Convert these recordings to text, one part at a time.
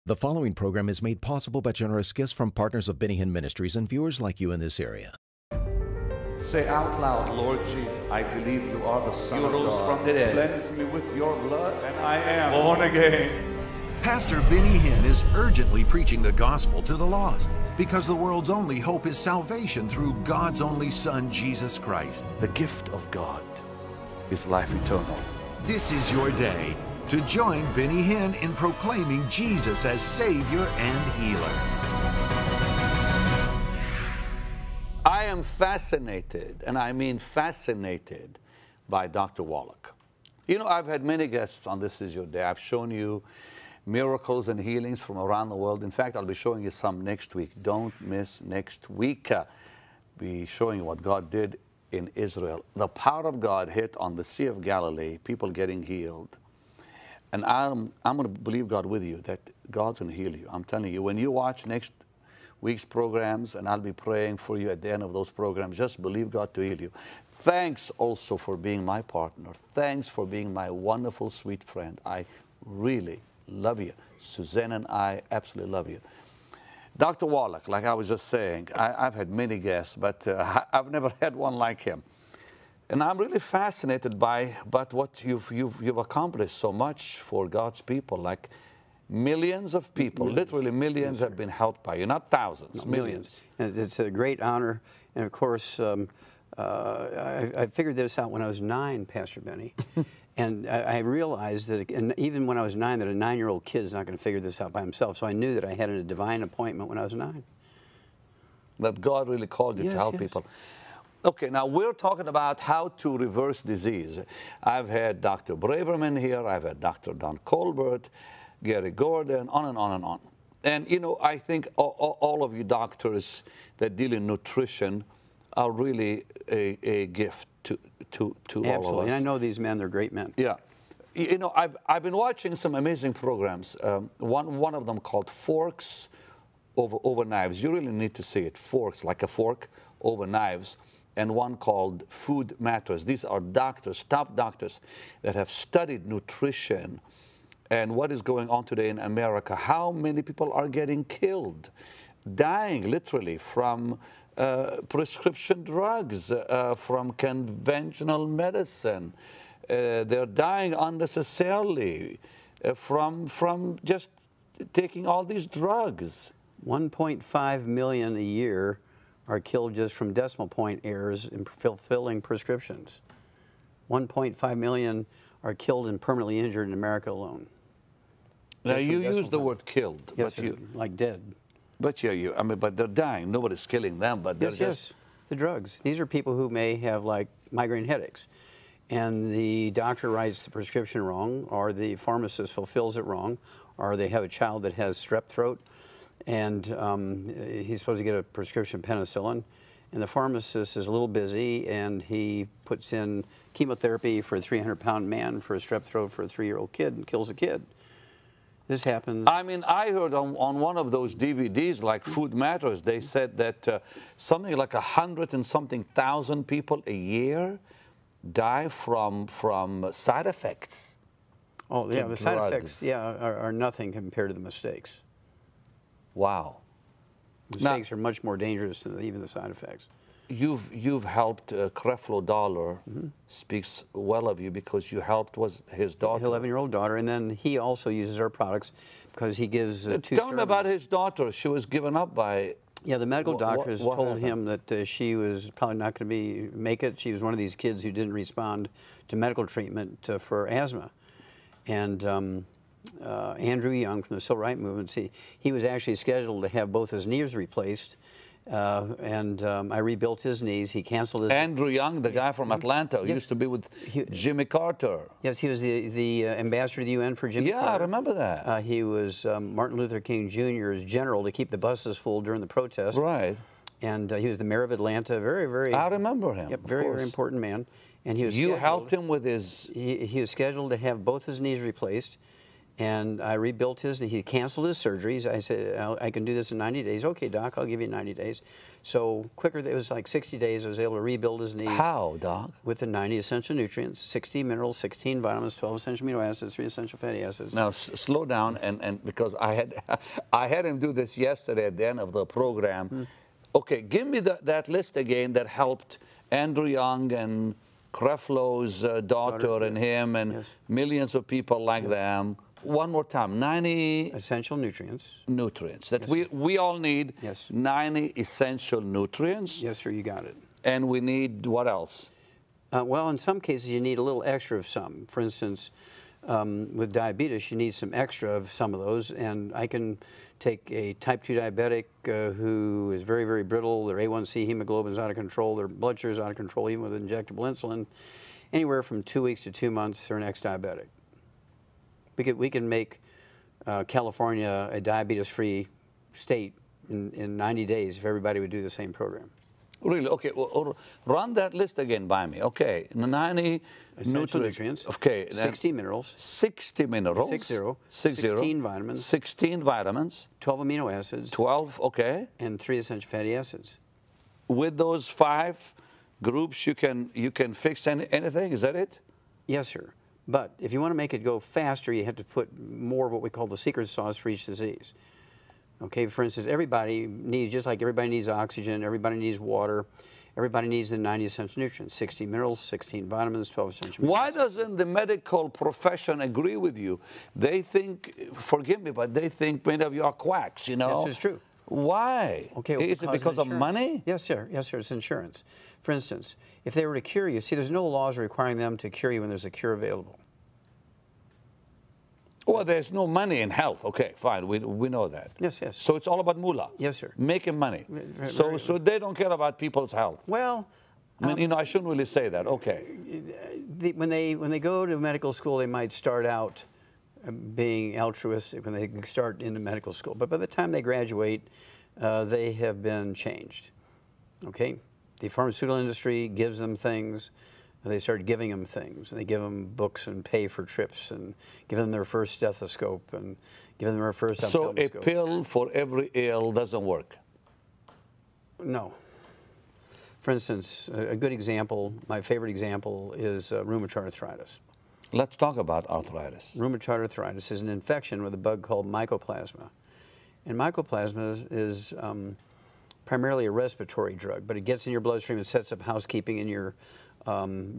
The following program is made possible by generous gifts from partners of Hinn Ministries and viewers like you in this area. Say out loud, Lord Jesus, I believe you are the Son of God. You rose from the dead. Cleanse me with your blood, and I am born again. Pastor Benny Hinn is urgently preaching the gospel to the lost because the world's only hope is salvation through God's only Son, Jesus Christ. The gift of God is life eternal. This is your day to join Benny Hinn in proclaiming Jesus as Savior and Healer. I am fascinated, and I mean fascinated, by Dr. Wallach. You know, I've had many guests on This Is Your Day. I've shown you miracles and healings from around the world. In fact, I'll be showing you some next week. Don't miss next week. Be showing you what God did in Israel. The power of God hit on the Sea of Galilee, people getting healed. And I'm going to believe God with you that God's going to heal you. I'm telling you, when you watch next week's programs, and I'll be praying for you at the end of those programs, just believe God to heal you. Thanks also for being my partner. Thanks for being my wonderful, sweet friend. I really love you. Suzanne and I absolutely love you. Dr. Wallach, like I was just saying, I've had many guests, but I've never had one like him. And I'm really fascinated by what you've accomplished so much for God's people. Like millions of people, literally millions, have been helped by you. Not thousands, millions. And it's a great honor. And of course, I figured this out when I was 9, Pastor Benny. And I realized that, and even when I was 9, that a 9-year-old kid is not going to figure this out by himself. So I knew that I had a divine appointment when I was 9. That God really called you to help people. Okay, now we're talking about how to reverse disease. I've had Dr. Braverman here, I've had Dr. Don Colbert, Gary Gordon, on and on and on. And you know, I think all of you doctors that deal in nutrition are really a gift to all of us. Absolutely, I know these men, they're great men. Yeah. You know, I've been watching some amazing programs. One of them called Forks over Knives. You really need to see it. Forks, like a fork over knives. And one called Food Matters. These are doctors, top doctors, that have studied nutrition and what is going on today in America. How many people are getting killed, dying literally from prescription drugs, from conventional medicine. They're dying unnecessarily from just taking all these drugs. 1.5 million a year are killed just from decimal point errors in fulfilling prescriptions. 1.5 million are killed and permanently injured in America alone. Now you use the word killed, yes, but you like dead. But yeah, I mean, but they're dying. Nobody's killing them, but they're just the drugs. These are people who may have like migraine headaches, and the doctor writes the prescription wrong, or the pharmacist fulfills it wrong, or they have a child that has strep throat, and he's supposed to get a prescription penicillin, and the pharmacist is a little busy, and he puts in chemotherapy for a 300-pound man for a strep throat for a 3-year-old kid and kills a kid. This happens. I mean, I heard on one of those DVDs, like Food Matters, they said that something like 100 and something thousand people a year die from side effects. Oh, yeah, the side effects, are nothing compared to the mistakes. Wow. Mistakes are much more dangerous than even the side effects. You've helped Creflo Dollar speaks well of you because you helped his daughter. 11-year-old daughter, and then he also uses our products because he gives 2 Tell him about his daughter. She was given up by... Yeah, the medical doctors told happened? him that she was probably not going to make it. She was one of these kids who didn't respond to medical treatment for asthma. And Andrew Young from the Civil Rights Movement, he was actually scheduled to have both his knees replaced. I rebuilt his knees. He canceled his... Andrew Young, the guy from Atlanta, who used to be with Jimmy Carter. Yes, he was the ambassador to the UN for Jimmy Carter. Yeah, I remember that. He was Martin Luther King Jr.'s general to keep the buses full during the protest. Right. And he was the mayor of Atlanta. Very, very... I remember him. Yep, very, very important man. And he was You helped him with his... He was scheduled to have both his knees replaced. And I rebuilt his knee. He canceled his surgeries. I said, I can do this in 90 days. Okay, doc, I'll give you 90 days. So quicker, it was like 60 days, I was able to rebuild his knees. How, doc? With the 90 essential nutrients, 60 minerals, 16 vitamins, 12 essential amino acids, 3 essential fatty acids. Now, slow down, and because I had him do this yesterday at the end of the program. Okay, give me that list again that helped Andrew Young and Creflo's daughter and him and millions of people like them. One more time, 90 essential nutrients. Nutrients that we all need. Yes. 90 essential nutrients. Yes, sir, you got it. And we need what else? Well, in some cases, you need a little extra of some. For instance, with diabetes, you need some extra of some of those. And I can take a type 2 diabetic who is very, very brittle. Their A1C hemoglobin is out of control. Their blood sugar is out of control, even with injectable insulin. Anywhere from 2 weeks to 2 months, they're an ex-diabetic. We can make California a diabetes-free state in 90 days if everybody would do the same program. Really? Okay. Well, run that list again by me. Okay. 90 essential nutrients. Okay. 60 minerals. 60 minerals. 60. 60. 16 vitamins. 16 vitamins. 12 amino acids. 12. Okay. And 3 essential fatty acids. With those 5 groups, you can fix anything. Is that it? Yes, sir. But if you want to make it go faster, you have to put more of what we call the secret sauce for each disease. Okay, for instance, everybody needs, just like everybody needs oxygen, everybody needs water, everybody needs the 90 essential nutrients, 60 minerals, 16 vitamins, 12 essential minerals. Why doesn't the medical profession agree with you? They think, forgive me, but they think many of you are quacks, you know? This is true. Why? Okay, is it because of money? Yes, sir. Yes, sir. It's insurance. For instance, if they were to cure you, see, there's no laws requiring them to cure you when there's a cure available. Well, there's no money in health. Okay, fine. We know that. Yes, yes. So it's all about moolah. Yes, sir. Making money. So they don't care about people's health. Well, I mean, you know, I shouldn't really say that. Okay. When they go to medical school, they might start out being altruistic when they start into medical school. But by the time they graduate, they have been changed. Okay? The pharmaceutical industry gives them things. They start giving them things, and they give them books and pay for trips and give them their first stethoscope and give them their first So a ophthalmoscope. pill for every ill doesn't work? No. For instance, a good example, my favorite example, is rheumatoid arthritis. Let's talk about arthritis. Rheumatoid arthritis is an infection with a bug called mycoplasma. And mycoplasma is primarily a respiratory drug, but it gets in your bloodstream and sets up housekeeping in your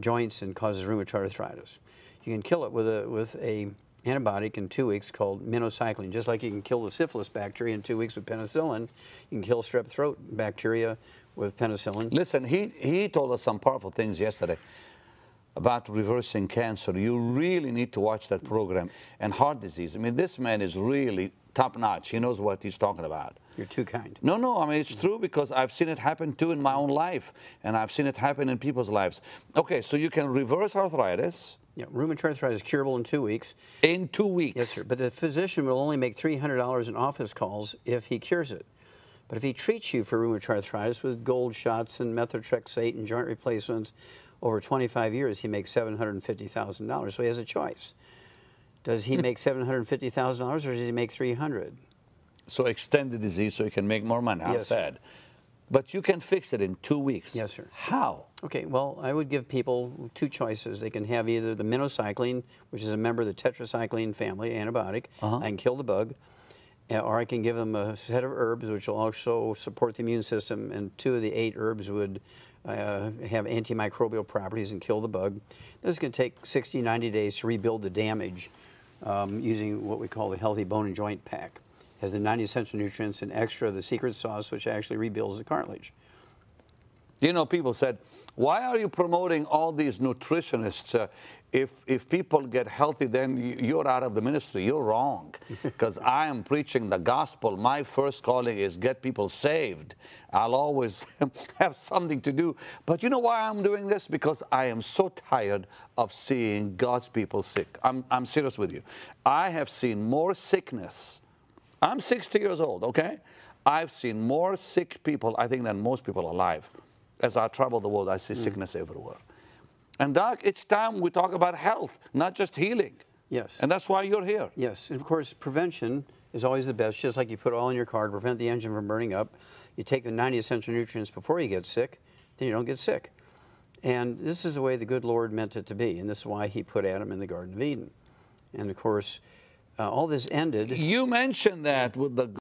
joints and causes rheumatoid arthritis. You can kill it with a antibiotic in 2 weeks called minocycline. Just like you can kill the syphilis bacteria in 2 weeks with penicillin, you can kill strep throat bacteria with penicillin. Listen, he told us some powerful things yesterday about reversing cancer. You really need to watch that program. And heart disease. I mean, this man is really top-notch. He knows what he's talking about. You're too kind. No, I mean, it's true because I've seen it happen too in my own life, and I've seen it happen in people's lives. Okay, so you can reverse arthritis. Yeah, rheumatoid arthritis is curable in 2 weeks. In 2 weeks? Yes, sir. But the physician will only make $300 in office calls if he cures it. But if he treats you for rheumatoid arthritis with gold shots and methotrexate and joint replacements over 25 years, he makes $750,000. So he has a choice. Does he make $750,000 or does he make $300,000? So extend the disease so you can make more money. How Yes, sad. But you can fix it in 2 weeks. Yes, sir. How? Okay, well, I would give people 2 choices. They can have either the minocycline, which is a member of the tetracycline family antibiotic. I can kill the bug. Or I can give them a set of herbs, which will also support the immune system, and 2 of the 8 herbs would have antimicrobial properties and kill the bug. This is going to take 60, 90 days to rebuild the damage using what we call the Healthy Bone and Joint Pack. It has the 90 essential nutrients and extra of the secret sauce, which actually rebuilds the cartilage. You know, people said, why are you promoting all these nutritionists? If people get healthy, then you're out of the ministry. You're wrong, because I am preaching the gospel. My first calling is get people saved. I'll always have something to do. But you know why I'm doing this? Because I am so tired of seeing God's people sick. I'm serious with you. I have seen more sickness. I'm 60 years old, okay? I've seen more sick people, I think, than most people alive. As I travel the world, I see sickness everywhere. And Doc, it's time we talk about health, not just healing. Yes. And that's why you're here. Yes, and of course, prevention is always the best. Just like you put oil in your car to prevent the engine from burning up, you take the 90 essential nutrients before you get sick, then you don't get sick. And this is the way the good Lord meant it to be, and this is why he put Adam in the Garden of Eden. And of course, all this ended. You mentioned that with the